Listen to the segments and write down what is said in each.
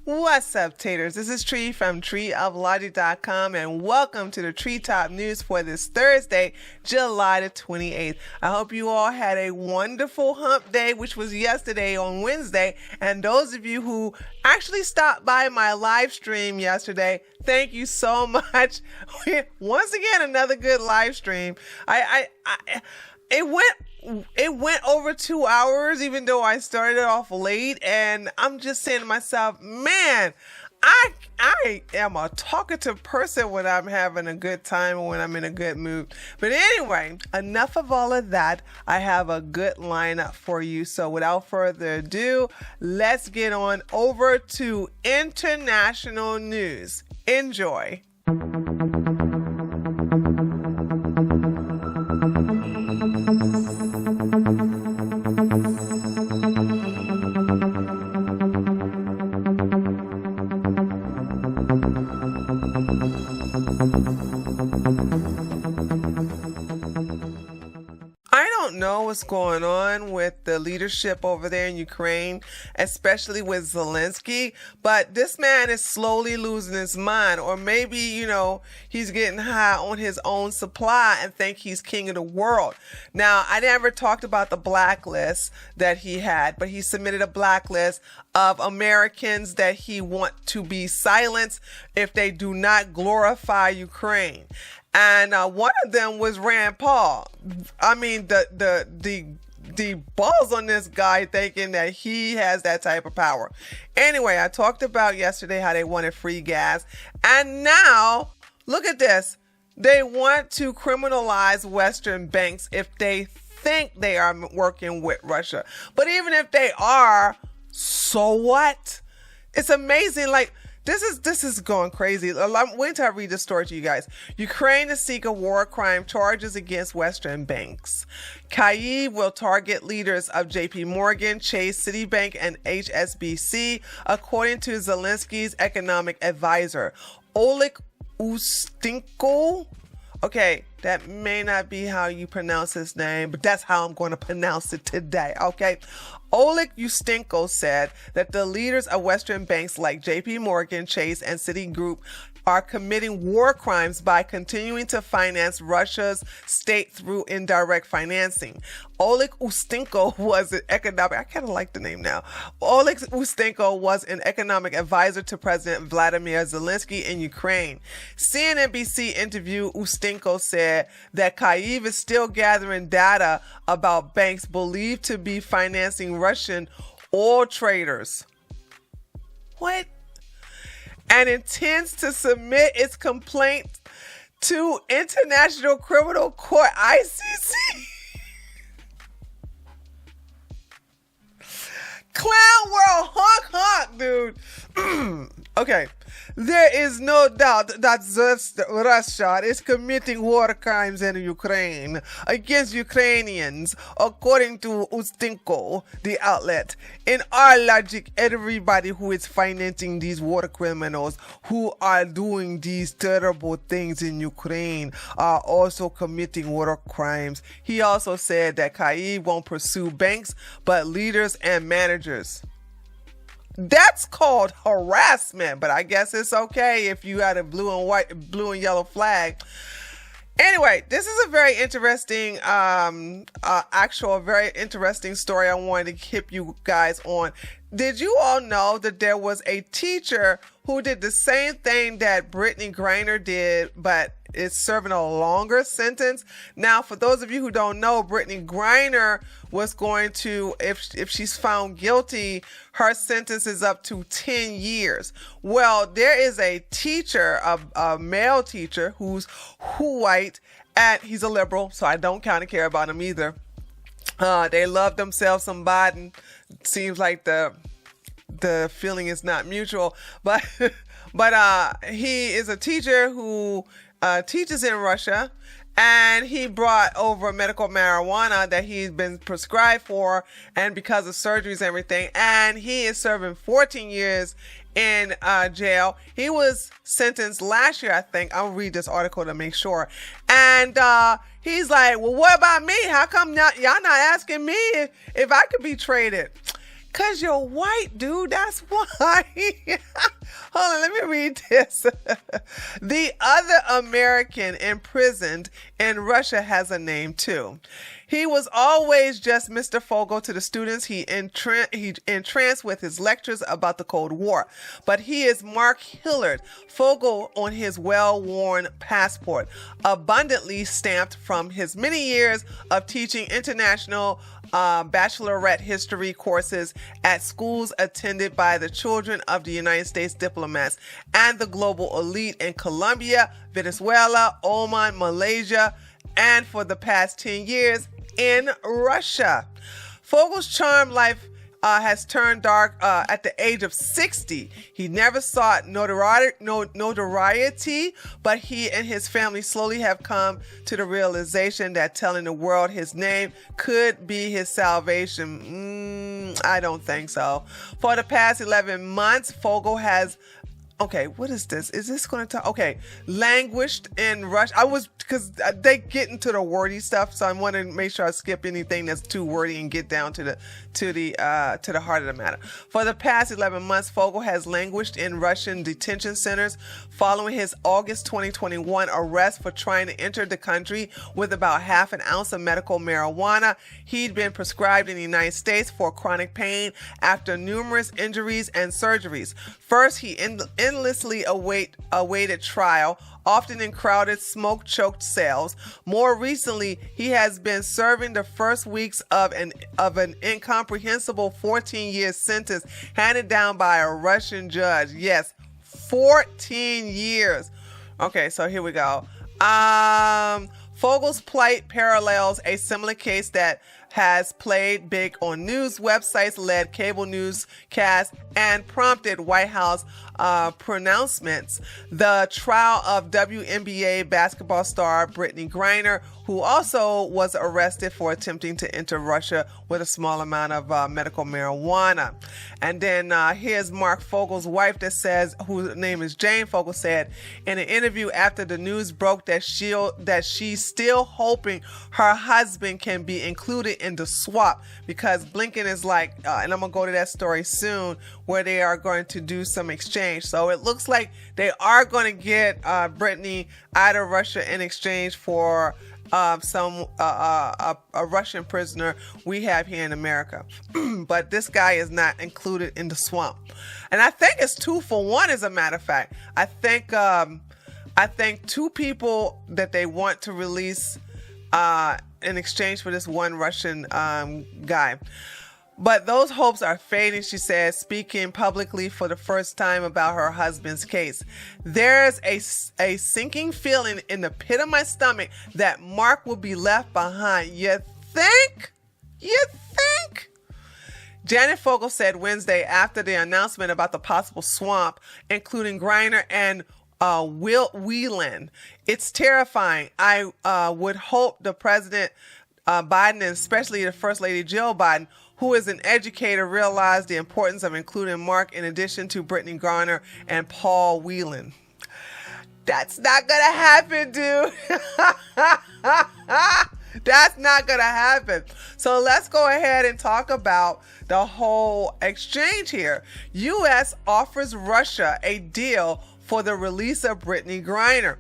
What's up, taters? This is Tree from treeoflogic.com, and welcome to the Treetop News for this Thursday, July the 28th. I hope you all had a wonderful hump day, which was yesterday on Wednesday. And those of you who actually stopped by my live stream yesterday, thank you so much. Once again, another good live stream. It went over 2 hours, even though I started off late, and I'm just saying to myself, man, I am a talkative person when I'm having a good time and when I'm in a good mood. But anyway, enough of all of that. I have a good lineup for you. So without further ado, let's get on over to international news. Enjoy. Know what's going on with the leadership over there in Ukraine, especially with Zelensky, but this man is slowly losing his mind, or maybe, he's getting high on his own supply and think he's king of the world. Now, I never talked about the blacklist that he had, but he submitted a blacklist of Americans that he want to be silenced if they do not glorify Ukraine. And one of them was Rand Paul. I mean, the balls on this guy thinking that he has that type of power. Anyway, I talked about yesterday how they wanted free gas. And now, look at this. They want to criminalize Western banks if they think they are working with Russia. But even if they are, so what? It's amazing. This is going crazy. Wait until I read this story to you guys. Ukraine is seeking war crime charges against Western banks. Kyiv will target leaders of JP Morgan, Chase, Citibank, and HSBC, according to Zelensky's economic advisor, Oleg Ustinko. Okay, that may not be how you pronounce his name, but that's how I'm going to pronounce it today, okay? Oleg Ustinko said that the leaders of Western banks like JP Morgan, Chase, and Citigroup are committing war crimes by continuing to finance Russia's state through indirect financing. Oleg Ustinko was an economic, I kind of like the name now. Oleg Ustinko was an economic advisor to President Vladimir Zelensky in Ukraine. CNBC interview Ustinko said that Kyiv is still gathering data about banks believed to be financing Russian oil traders. What? And intends to submit its complaint to International Criminal Court, ICC. Clown world, honk, dude. Okay. There is no doubt that Russia is committing war crimes in Ukraine against Ukrainians, according to Ustinko, the outlet. In our logic, everybody who is financing these war criminals who are doing these terrible things in Ukraine are also committing war crimes. He also said that Kyiv won't pursue banks, but leaders and managers. That's called harassment, but I guess it's okay if you had a blue and yellow flag. Anyway, this is a very interesting, very interesting story I wanted to hit you guys on. Did you all know that there was a teacher who did the same thing that Brittney Griner did, but is serving a longer sentence? Now, for those of you who don't know, Brittney Griner was going to, if she's found guilty, her sentence is up to 10 years. Well, there is a teacher, a male teacher who's white, and he's a liberal, so I don't kind of care about him either. They love themselves some Biden. Seems like the feeling is not mutual, but he is a teacher who teaches in Russia, and he brought over medical marijuana that he's been prescribed for, and because of surgeries and everything, and he is serving 14 years in jail. He was sentenced last year, I think. I'll read this article to make sure. And he's like, well, what about me? How come y'all not asking me if I could be traded? Because you're white, dude. That's why. Hold on, let me read this. The other American imprisoned in Russia has a name too. He was always just Mr. Fogel to the students he entranced with his lectures about the Cold War. But he is Mark Hillard, Fogel on his well-worn passport, abundantly stamped from his many years of teaching international bachelorette history courses at schools attended by the children of the United States diplomats and the global elite in Colombia, Venezuela, Oman, Malaysia, and for the past 10 years in Russia. Fogel's charmed life has turned dark at the age of 60. He never sought notoriety, but he and his family slowly have come to the realization that telling the world his name could be his salvation. I don't think so. For the past 11 months, Fogel has what is this? Is this going to talk? Okay, languished in Russia. Because they get into the wordy stuff, so I want to make sure I skip anything that's too wordy and get down to the heart of the matter. For the past 11 months, Fogel has languished in Russian detention centers following his August 2021 arrest for trying to enter the country with about half an ounce of medical marijuana. He'd been prescribed in the United States for chronic pain after numerous injuries and surgeries. First, he endlessly awaited trial, often in crowded, smoke-choked cells. More recently, he has been serving the first weeks of an incomprehensible 14-year sentence handed down by a Russian judge. Yes, 14 years. Okay, so here we go. Fogel's plight parallels a similar case that has played big on news websites, led cable newscasts, and prompted White House pronouncements. The trial of WNBA basketball star Brittney Griner, who also was arrested for attempting to enter Russia with a small amount of medical marijuana. And then here's Mark Fogel's wife that says, whose name is Jane Fogel, said in an interview after the news broke that she's still hoping her husband can be included in the swap, because Blinken is like, and I'm gonna go to that story soon, where they are going to do some exchange. So it looks like they are going to get Brittney out of Russia in exchange for a Russian prisoner we have here in America. But this guy is not included in the swamp. And I think it's 2 for 1, as a matter of fact. I think 2 people that they want to release in exchange for this one Russian guy. But those hopes are fading, she says, speaking publicly for the first time about her husband's case. There's a sinking feeling in the pit of my stomach that Mark will be left behind. You think? Janet Fogel said Wednesday after the announcement about the possible swamp, including Griner and Whelan. It's terrifying. I would hope the President Biden, and especially the First Lady Jill Biden, who is an educator, realized the importance of including Mark in addition to Brittney Griner and Paul Whelan. That's not gonna happen, dude. That's not gonna happen. So let's go ahead and talk about the whole exchange here. U.S. offers Russia a deal for the release of Brittney Griner.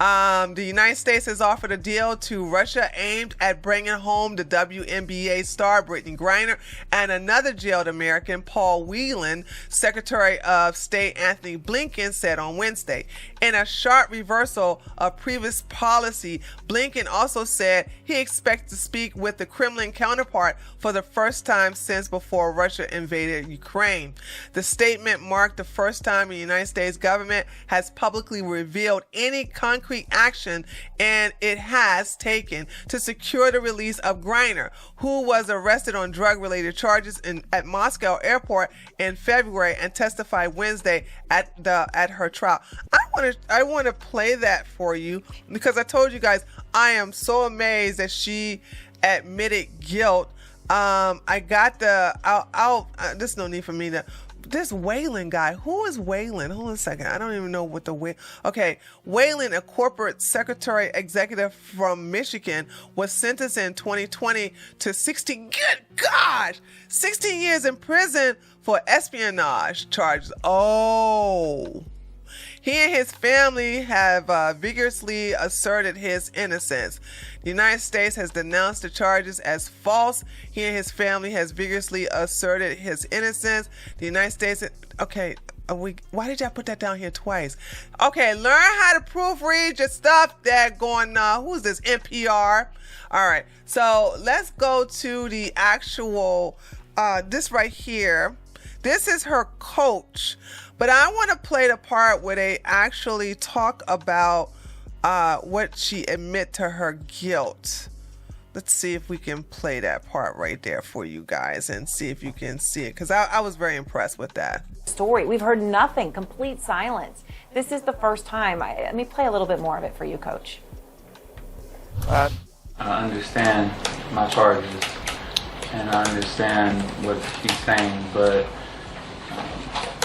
The United States has offered a deal to Russia aimed at bringing home the WNBA star Brittney Griner and another jailed American, Paul Whelan, Secretary of State Anthony Blinken said on Wednesday. In a sharp reversal of previous policy, Blinken also said he expects to speak with the Kremlin counterpart for the first time since before Russia invaded Ukraine. The statement marked the first time the United States government has publicly revealed any concrete action and it has taken to secure the release of Griner, who was arrested on drug-related charges at Moscow airport in February and testified Wednesday at her trial. I want to play that for you because I told you guys I am so amazed that she admitted guilt. I got there's no need for me to. This Whelan guy, who is Whelan? Hold on a second. I don't even know what Whelan, a corporate secretary executive from Michigan, was sentenced in 2020 to 16 years in prison for espionage charges. Oh. He and his family have vigorously asserted his innocence. The United States has denounced the charges as false. He and his family has vigorously asserted his innocence. The United States... Okay, why did y'all put that down here twice? Okay, learn how to proofread your stuff. That going... who's this? NPR. All right, so let's go to the actual... this right here. This is her coach. But I want to play the part where they actually talk about what she admit to her guilt. Let's see if we can play that part right there for you guys and see if you can see it, because I was very impressed with that. Story. We've heard nothing, complete silence. This is the first time. Let me play a little bit more of it for you, Coach. I understand my charges, and I understand what she's saying, but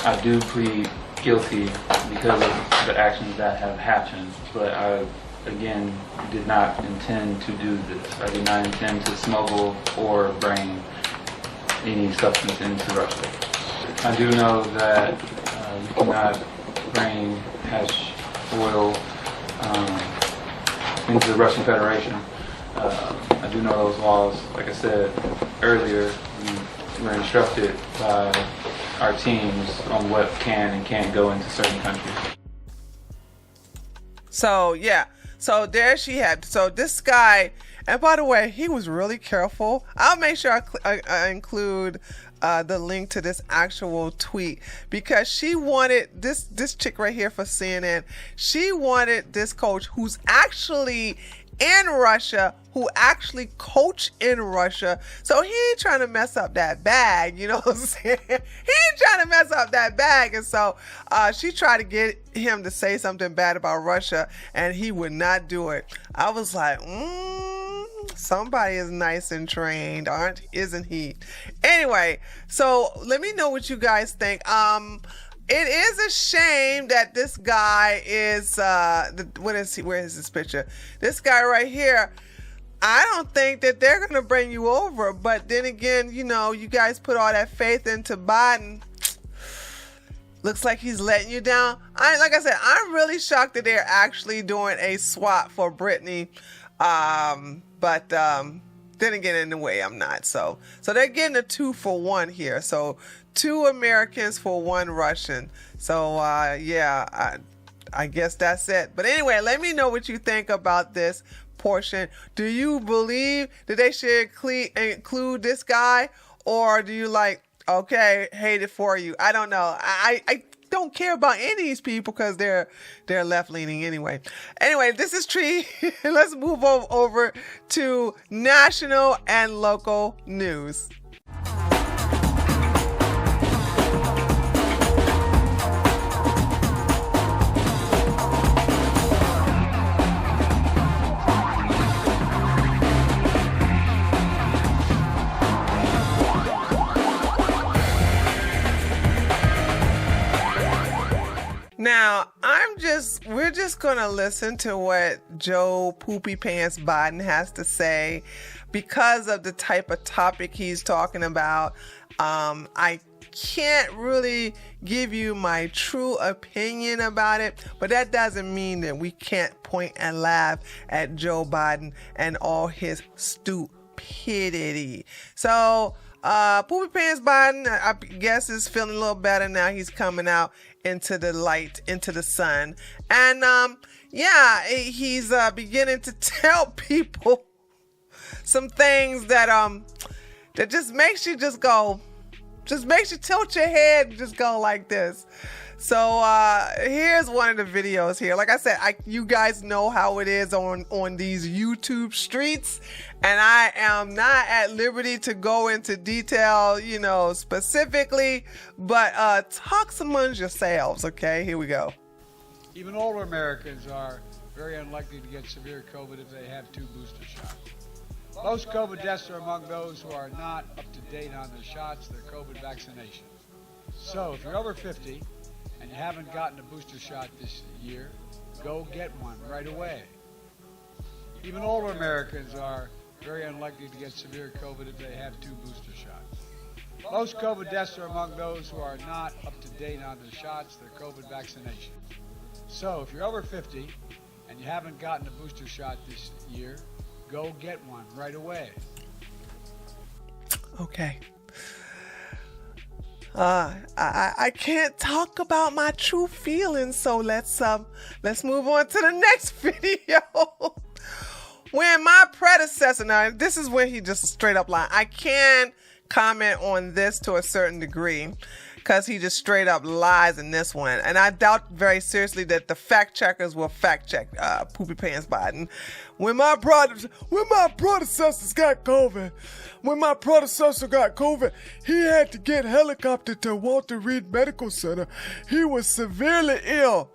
I do plead guilty because of the actions that have happened, but I, again, did not intend to do this. I did not intend to smuggle or bring any substance into Russia. I do know that you cannot bring hash oil into the Russian Federation. I do know those laws. Like I said earlier, we were instructed by our teams on what can and can't go into certain countries. So yeah, so there she had. So this guy, and by the way, he was really careful. I'll make sure I include the link to this actual tweet, because she wanted this chick right here for CNN. She wanted this coach who's actually in Russia, who actually coach in Russia. So he ain't trying to mess up that bag, you know what I'm saying? He ain't trying to mess up that bag. And so she tried to get him to say something bad about Russia, and he would not do it. I was like, somebody is nice and trained, isn't he? Anyway, so let me know what you guys think. It is a shame that this guy is, what is he? Where is this picture? This guy right here. I don't think that they're going to bring you over. But then again, you know, you guys put all that faith into Biden. Looks like he's letting you down. Like I said, I'm really shocked that they're actually doing a swap for Brittney. But then again, in a way, I'm not. So they're getting a 2-for-1 here. So 2 Americans for 1 Russian. So yeah, I guess that's it. But anyway, let me know what you think about this portion. Do you believe that they should include this guy, or do you like, okay, hate it for you? I don't know. I don't care about any of these people because they're left leaning anyway. Anyway, this is Tree. Let's move over to national and local news. Now, we're just going to listen to what Joe Poopy Pants Biden has to say because of the type of topic he's talking about. I can't really give you my true opinion about it, but that doesn't mean that we can't point and laugh at Joe Biden and all his stupidity. So, Poopy Pants Biden, I guess, is feeling a little better now. He's coming out into the light, into the sun. And, yeah, he's beginning to tell people some things that just makes you makes you tilt your head and just go like this. So here's one of the videos here. Like I said, you guys know how it is on these YouTube streets, and I am not at liberty to go into detail, you know, specifically, but talk amongst yourselves, okay? Here we go. Even older Americans are very unlikely to get severe COVID if they have 2 booster shots. Most COVID deaths are among those who are not up to date on their shots, their COVID vaccinations. So if you're over 50 and you haven't gotten a booster shot this year, go get one right away. Even older Americans are very unlikely to get severe COVID if they have 2 booster shots. Most COVID deaths are among those who are not up to date on their shots, their COVID vaccination. So if you're over 50 and you haven't gotten a booster shot this year, go get one right away. Okay. I can't talk about my true feelings, so let's move on to the next video. When my predecessor, now this is when he just straight up lied. I can comment on this to a certain degree because he just straight up lies in this one, and I doubt very seriously that the fact checkers will fact check Poopy Pants Biden. When my predecessors got COVID, he had to get helicoptered to Walter Reed Medical Center. He was severely ill.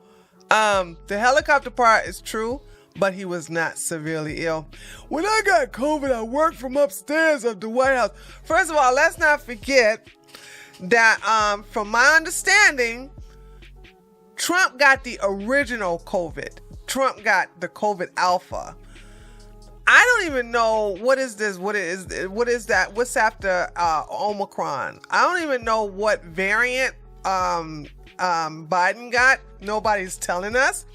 The helicopter part is true, but he was not severely ill. When I got COVID, I worked from upstairs of the White House. First of all, let's not forget that from my understanding, Trump got the original COVID. Trump got the COVID Alpha. I don't even know what is this. What is that? What's after Omicron? I don't even know what variant Biden got. Nobody's telling us.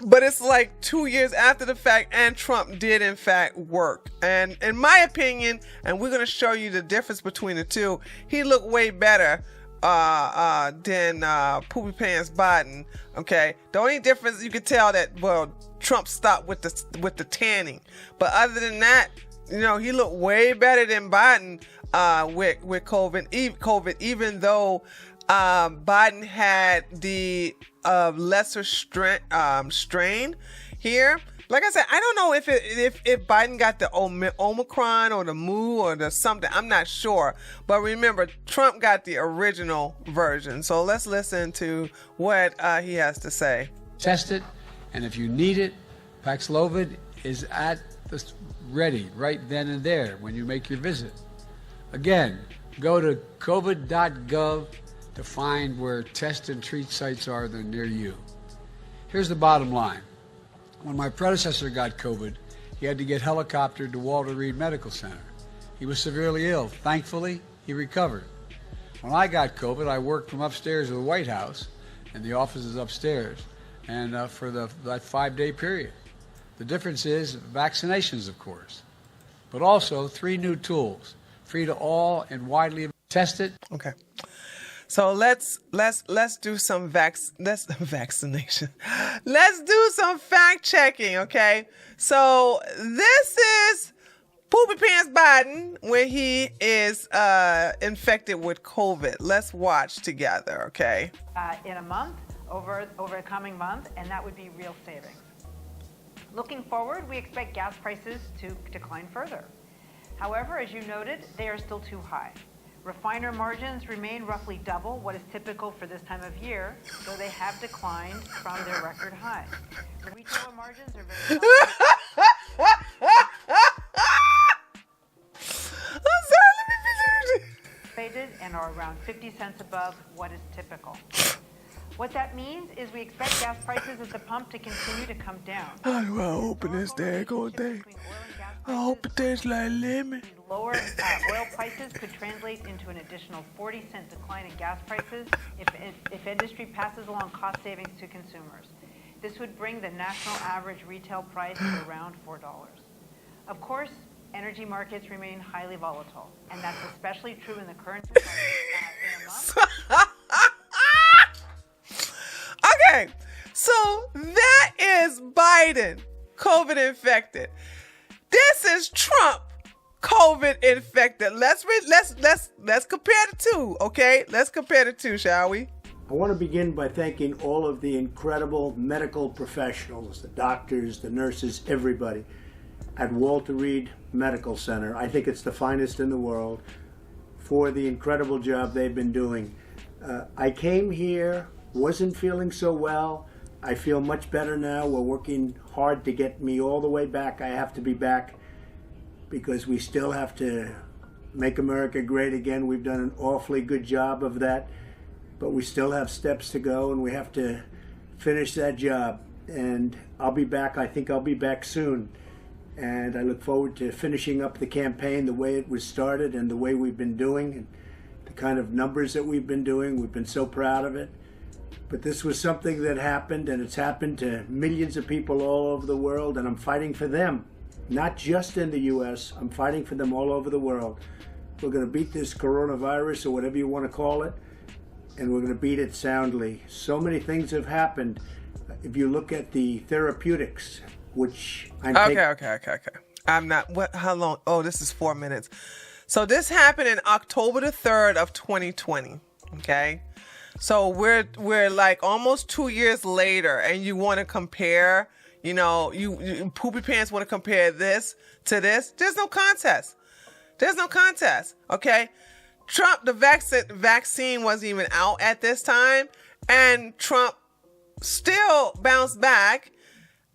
But it's like 2 years after the fact, and Trump did in fact work. And in my opinion, and we're going to show you the difference between the two, he looked way better than Poopy Pants Biden. Okay, the only difference you could tell that, well, Trump stopped with the tanning, but other than that, you know, he looked way better than Biden with COVID. Even though Biden had the lesser strain here. Like I said, I don't know if Biden got the Omicron or the Mu or the something. I'm not sure. But remember, Trump got the original version. So let's listen to what he has to say. Test it, and if you need it, Paxlovid is at the ready right then and there when you make your visit. Again, go to covid.gov to find where test and treat sites are that are near you. Here's the bottom line. When my predecessor got COVID, he had to get helicoptered to Walter Reed Medical Center. He was severely ill. Thankfully, he recovered. When I got COVID, I worked from upstairs of the White House, and the office is upstairs, and for that 5-day period. The difference is vaccinations, of course, but also 3 new tools, free to all and widely tested. Okay. So let's do some vaccination. Let's do some fact checking, okay? So this is Poopy Pants Biden when he is infected with COVID. Let's watch together, okay? In a month, over a coming month, and that would be real savings. Looking forward, we expect gas prices to decline further. However, as you noted, they are still too high. Refiner margins remain roughly double what is typical for this time of year, though they have declined from their record highs. Retailer margins are very elevated and are around 50 cents above what is typical. What that means is we expect gas prices at the pump to continue to come down. How do I open this daggone thing? I hope it tastes like lemon. Lower oil prices could translate into an additional 40-cent decline in gas prices if industry passes along cost savings to consumers. This would bring the national average retail price to around $4. Of course, energy markets remain highly volatile, and that's especially true in the current environment in a month. Okay, so that is Biden, COVID infected. This is Trump, COVID infected. Let's compare the two, okay? Let's compare the two, shall we? I want to begin by thanking all of the incredible medical professionals, the doctors, the nurses, everybody at Walter Reed Medical Center. I think it's the finest in the world for the incredible job they've been doing. I came here, wasn't feeling so well. I feel much better now. We're working hard to get me all the way back. I have to be back because we still have to make America great again. We've done an awfully good job of that, but we still have steps to go, and we have to finish that job. And I'll be back. I think I'll be back soon. And I look forward to finishing up the campaign the way it was started and the way we've been doing and the kind of numbers that we've been doing. We've been so proud of it. But this was something that happened, and it's happened to millions of people all over the world, and I'm fighting for them. Not just in the U.S., I'm fighting for them all over the world. We're going to beat this coronavirus, or whatever you want to call it, and we're going to beat it soundly. So many things have happened. If you look at the therapeutics, which I'm Okay. I'm not, how long? Oh, this is 4 minutes. So this happened in October the 3rd of 2020, okay? So we're like almost 2 years later, and you want to compare, you poopy pants want to compare this to this. There's no contest. Okay? Trump, the vaccine wasn't even out at this time, and Trump still bounced back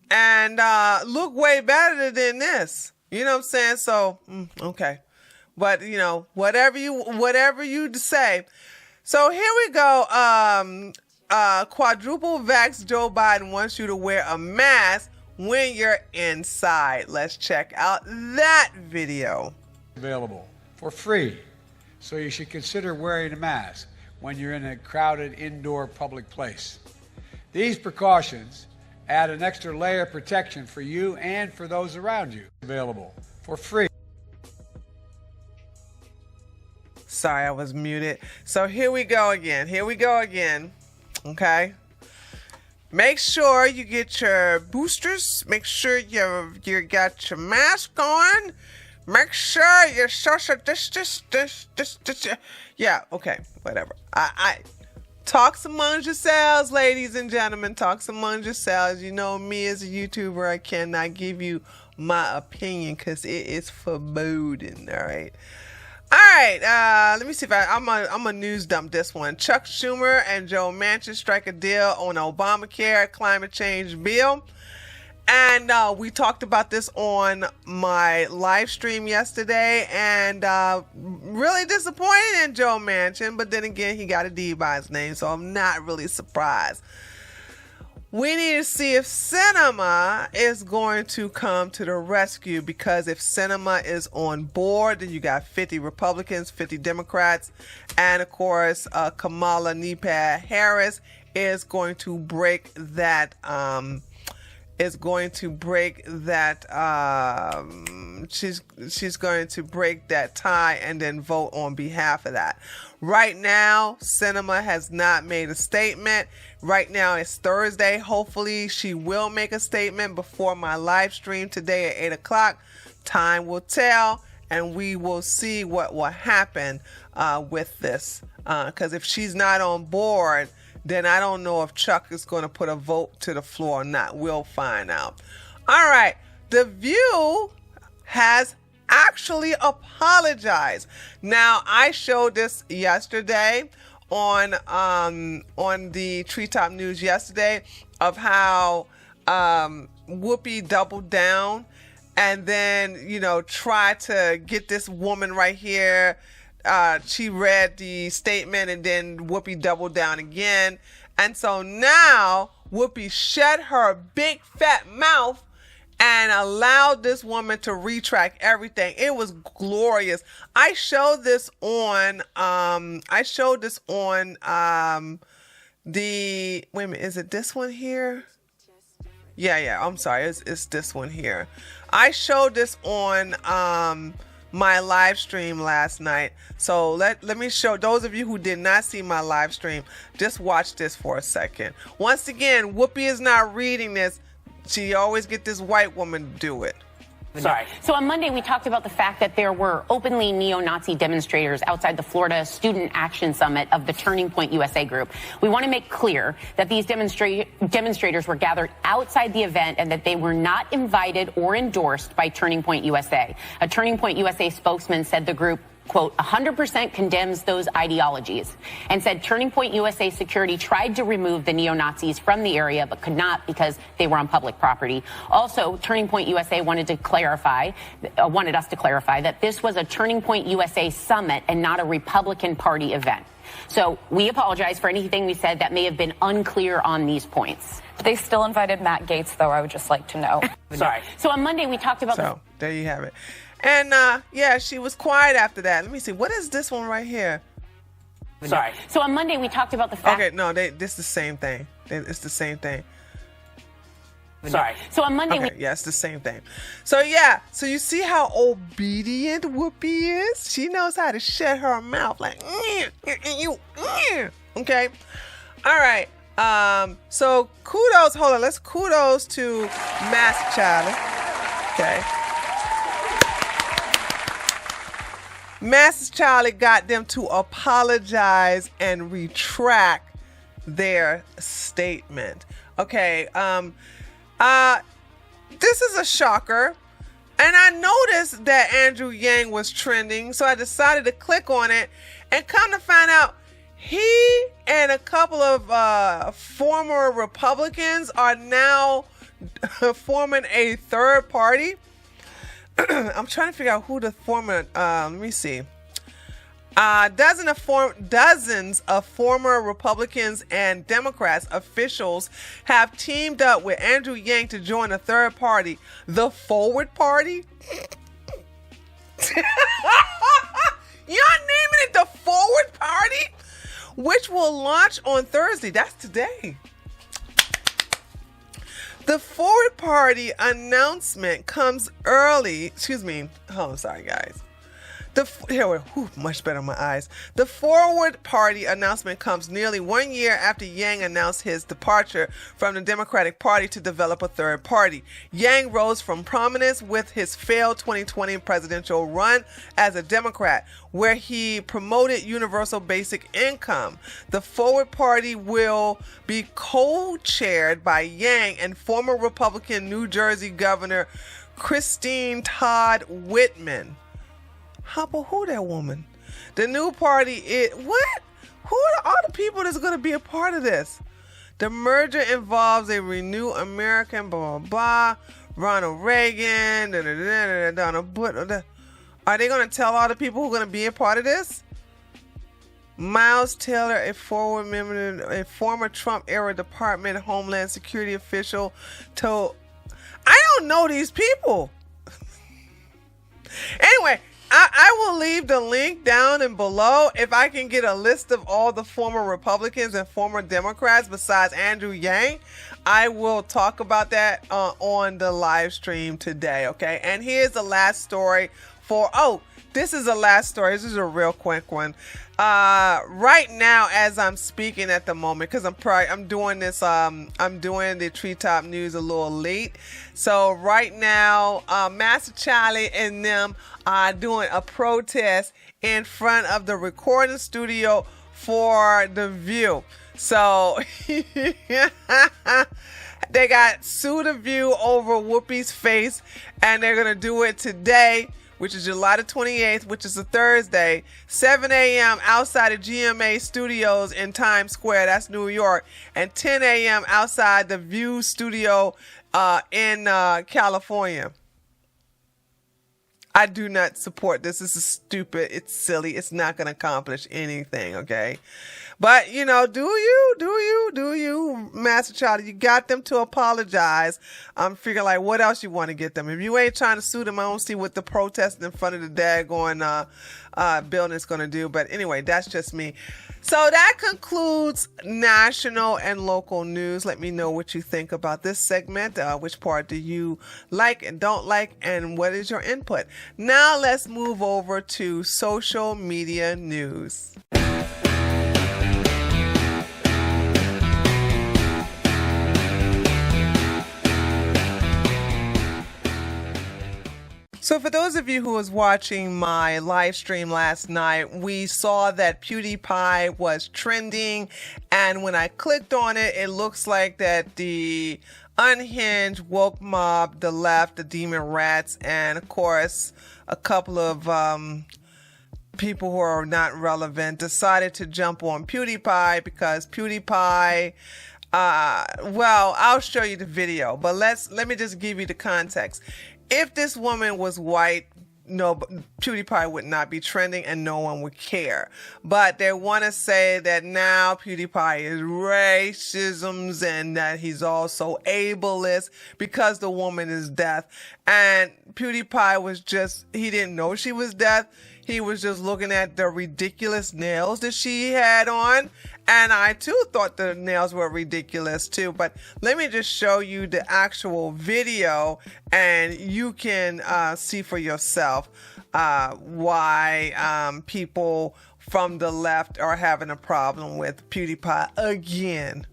and look way better than this. You know what I'm saying? So, okay. But, whatever you say. So here we go. Quadruple vax Joe Biden wants you to wear a mask when you're inside. Let's check out that video. Available for free. So you should consider wearing a mask when you're in a crowded indoor public place. These precautions add an extra layer of protection for you and for those around you. Available for free. Sorry, I was muted. So here we go again. Okay. Make sure you get your boosters. Make sure you got your mask on. Make sure you're social distance. Yeah, okay, whatever. I talk amongst yourselves, ladies and gentlemen. Talk amongst yourselves. You know me as a YouTuber, I cannot give you my opinion because it is forbidden. All right. All right, let me see if I'm a news dump this one. Chuck Schumer and Joe Manchin strike a deal on Obamacare climate change bill. And we talked about this on my live stream yesterday, and really disappointed in Joe Manchin, but then again, he got a D by his name, so I'm not really surprised. We need to see if Sinema is going to come to the rescue, because if Sinema is on board, then you got 50 Republicans, 50 Democrats, and of course, Kamala Harris is going to break that. She's going to break that tie and then vote on behalf of that. Right now, Sinema has not made a statement. Right now it's Thursday. Hopefully she will make a statement before my live stream today at 8 o'clock. Time will tell, and we will see what will happen with this. Because if she's not on board, then I don't know if Chuck is going to put a vote to the floor or not. We'll find out. All right. The View has actually apologized. Now, I showed this yesterday on the Treetop News yesterday of how Whoopi doubled down and then, tried to get this woman right here. She read the statement and then Whoopi doubled down again. And so now Whoopi shut her big fat mouth and allowed this woman to retract everything. It was glorious. I showed this on the, wait a minute, is it this one here? Yeah, I'm sorry. It's this one here. I showed this on my live stream last night. So let me show those of you who did not see my live stream, just watch this for a second. Once again, Whoopi is not reading this. She always get this white woman to do it. Sorry. So on Monday, we talked about the fact that there were openly neo-Nazi demonstrators outside the Florida Student Action Summit of the Turning Point USA group. We want to make clear that these demonstrators were gathered outside the event and that they were not invited or endorsed by Turning Point USA. A Turning Point USA spokesman said the group, quote, 100% condemns those ideologies, and said Turning Point USA security tried to remove the neo-Nazis from the area but could not because they were on public property. Also, Turning Point USA wanted us to clarify that this was a Turning Point USA summit and not a Republican Party event. So we apologize for anything we said that may have been unclear on these points. They still invited Matt Gaetz, though, I would just like to know. Sorry. So on Monday, we talked about So there you have it. And yeah, she was quiet after that. Let me see. What is this one right here? Sorry. So on Monday, we talked about the fact. Okay, no, this is the same thing. It's the same thing. Sorry. So on Monday, Okay, yeah, it's the same thing. So yeah, so you see how obedient Whoopi is? She knows how to shut her mouth like, okay. All right. So kudos. Hold on. Let's kudos to Master Charlie. Okay. Master Charlie got them to apologize and retract their statement. Okay. This is a shocker. And I noticed that Andrew Yang was trending, so I decided to click on it and come to find out he and a couple of former Republicans are now forming a third party. I'm trying to figure out who the former, let me see. Dozens of former Republicans and Democrats officials have teamed up with Andrew Yang to join a third party, the Forward Party. Y'all naming it the Forward Party, which will launch on Thursday. That's today. The Forward Party announcement comes early. Excuse me. Oh, sorry, guys. Much better in my eyes. The Forward Party announcement comes nearly 1 year after Yang announced his departure from the Democratic Party to develop a third party. Yang rose from prominence with his failed 2020 presidential run as a Democrat, where he promoted universal basic income. The Forward Party will be co-chaired by Yang and former Republican New Jersey Governor Christine Todd Whitman. Who that woman? The new party is what? Who are all the people that's going to be a part of this? The merger involves a Renew American, blah, blah, blah, Ronald Reagan, Donald Bush. Are they going to tell all the people who are going to be a part of this? Miles Taylor, a former Trump-era Department of Homeland Security official, told, I don't know these people. Anyway, I will leave the link down and below if I can get a list of all the former Republicans and former Democrats besides Andrew Yang. I will talk about that on the live stream today, okay? And here's the last story this is the last story. This is a real quick one. Right now, as I'm speaking at the moment, because I'm doing this, I'm doing the Treetop News a little late. So right now, Master Charlie and them are doing a protest in front of the recording studio for The View. So they got Sue The View over Whoopi's face, and they're gonna do it today, which is July the 28th, which is a Thursday, 7 a.m. outside of GMA Studios in Times Square, that's New York, and 10 a.m. outside the View Studio in California. I do not support this. This is stupid. It's silly. It's not going to accomplish anything, okay? But, do you, Master Charlie, you got them to apologize. I'm figuring, like, what else you want to get them? If you ain't trying to sue them, I don't see what the protest in front of the daggone building is going to do. But anyway, that's just me. So that concludes national and local news. Let me know what you think about this segment. Which part do you like and don't like, and what is your input? Now let's move over to social media news. So for those of you who was watching my live stream last night, we saw that PewDiePie was trending, and when I clicked on it, it looks like that the unhinged woke mob, the left, the demon rats, and of course a couple of people who are not relevant decided to jump on PewDiePie because PewDiePie, well, I'll show you the video, but let me just give you the context. If this woman was white, PewDiePie would not be trending and no one would care. But they want to say that now PewDiePie is racism and that he's also ableist because the woman is deaf. And PewDiePie he didn't know she was deaf. He was just looking at the ridiculous nails that she had on. And I too thought the nails were ridiculous too. But let me just show you the actual video and you can see for yourself why people from the left are having a problem with PewDiePie again.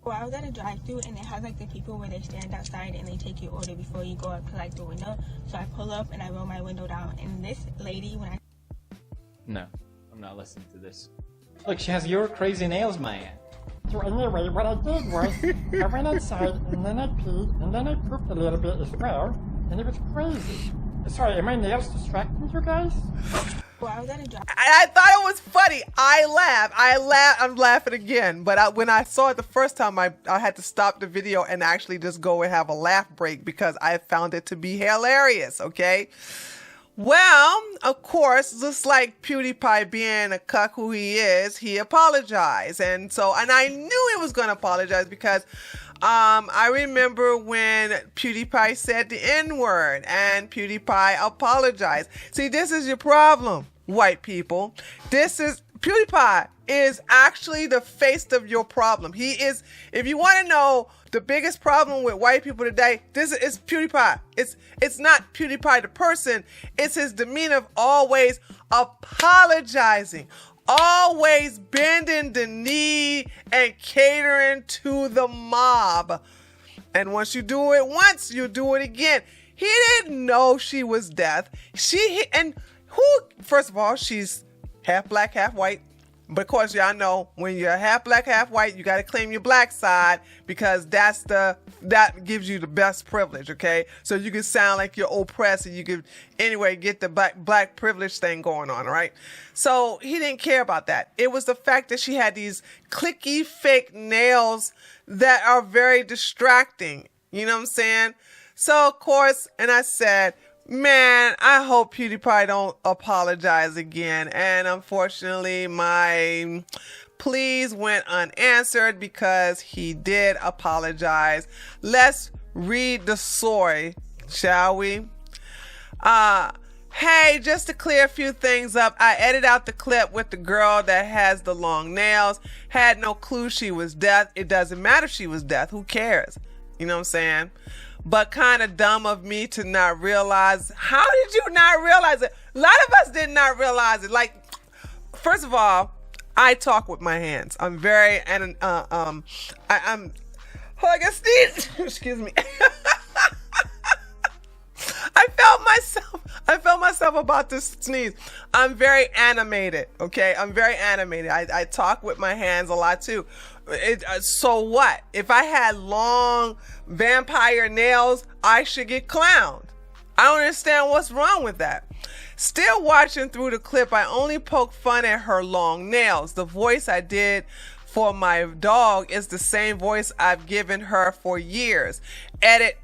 Well, I was at a drive-thru and it has like the people where they stand outside and they take your order before you go up to like the window. So I pull up and I roll my window down, and this lady, when I... No, I'm not listening to this. Look, she has your crazy nails, man. So anyway, what I did was, I went outside and then I peed and then I pooped a little bit as well, and it was crazy. Sorry, are my nails distracting you guys? Well, I was at a drive. I thought it was funny. I laughed. I'm laughing again. But when I saw it the first time, I had to stop the video and actually just go and have a laugh break because I found it to be hilarious, okay? Well, of course, just like PewDiePie being a cuck who he is, he apologized. And I knew he was going to apologize because I remember when PewDiePie said the N-word and PewDiePie apologized. See, this is your problem, white people. PewDiePie is actually the face of your problem. He is, if you want to know the biggest problem with white people today, this is PewDiePie. It's not PewDiePie the person, it's his demeanor of always apologizing, always bending the knee and catering to the mob. And once you do it once, you do it again. He didn't know she was deaf. First of all, she's half black, half white. But of course, y'all know when you're half black, half white, you got to claim your black side because that gives you the best privilege, okay? So you can sound like you're oppressed and you can, anyway, get the black privilege thing going on, all right? So he didn't care about that. It was the fact that she had these clicky fake nails that are very distracting. You know what I'm saying? So, of course, and I said, man, I hope PewDiePie don't apologize again. And unfortunately, my pleas went unanswered because he did apologize. Let's read the story, shall we? Hey, just to clear a few things up, I edited out the clip with the girl that has the long nails. Had no clue she was deaf. It doesn't matter if she was deaf. Who cares? You know what I'm saying? But kind of dumb of me to not realize. How did you not realize it? A lot of us did not realize it. Like, first of all, I talk with my hands. I'm very, I'm, oh, I got sneeze. Excuse me. I felt myself about to sneeze. I'm very animated, okay? I'm very animated. I talk with my hands a lot too. So what? If I had long vampire nails, I should get clowned. I don't understand what's wrong with that. Still watching through the clip, I only poke fun at her long nails. The voice I did for my dog is the same voice I've given her for years. Edit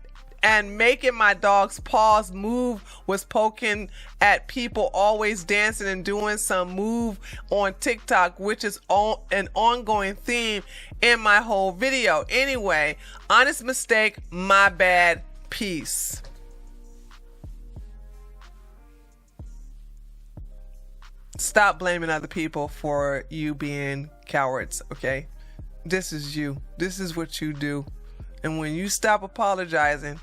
and making my dog's paws move was poking at people always dancing and doing some move on TikTok, which is an ongoing theme in my whole video. Anyway, honest mistake, my bad, peace. Stop blaming other people for you being cowards, okay? This is you. This is what you do. And when you stop apologizing,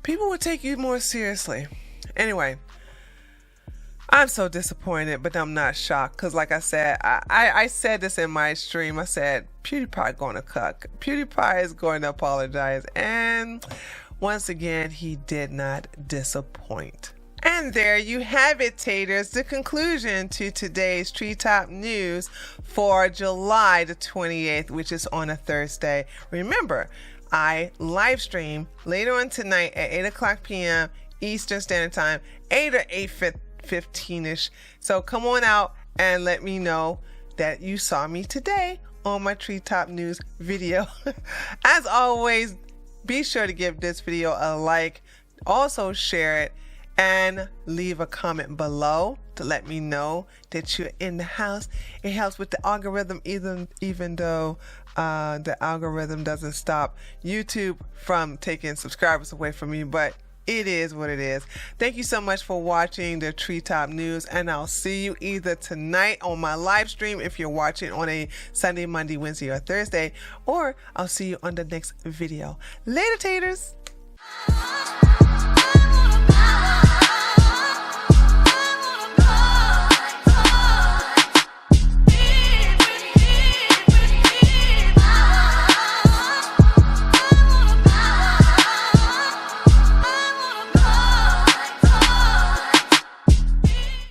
people will take you more seriously. Anyway, I'm so disappointed, but I'm not shocked. Because like I said, I said this in my stream. I said, PewDiePie going to cuck. PewDiePie is going to apologize. And once again, he did not disappoint. And there you have it, taters, the conclusion to today's Treetop News for July the 28th, which is on a Thursday. Remember, I live stream later on tonight at 8 o'clock p.m. Eastern Standard Time, 8 or 8:15-ish. So come on out and let me know that you saw me today on my Treetop News video. As always, be sure to give this video a like, also share it, and leave a comment below to let me know that you're in the house. It helps with the algorithm, even though the algorithm doesn't stop YouTube from taking subscribers away from you, but it is what it is. Thank you so much for watching the Treetop News, and I'll see you either tonight on my live stream if you're watching on a Sunday, Monday, Wednesday, or Thursday, or I'll see you on the next video. Later, taters!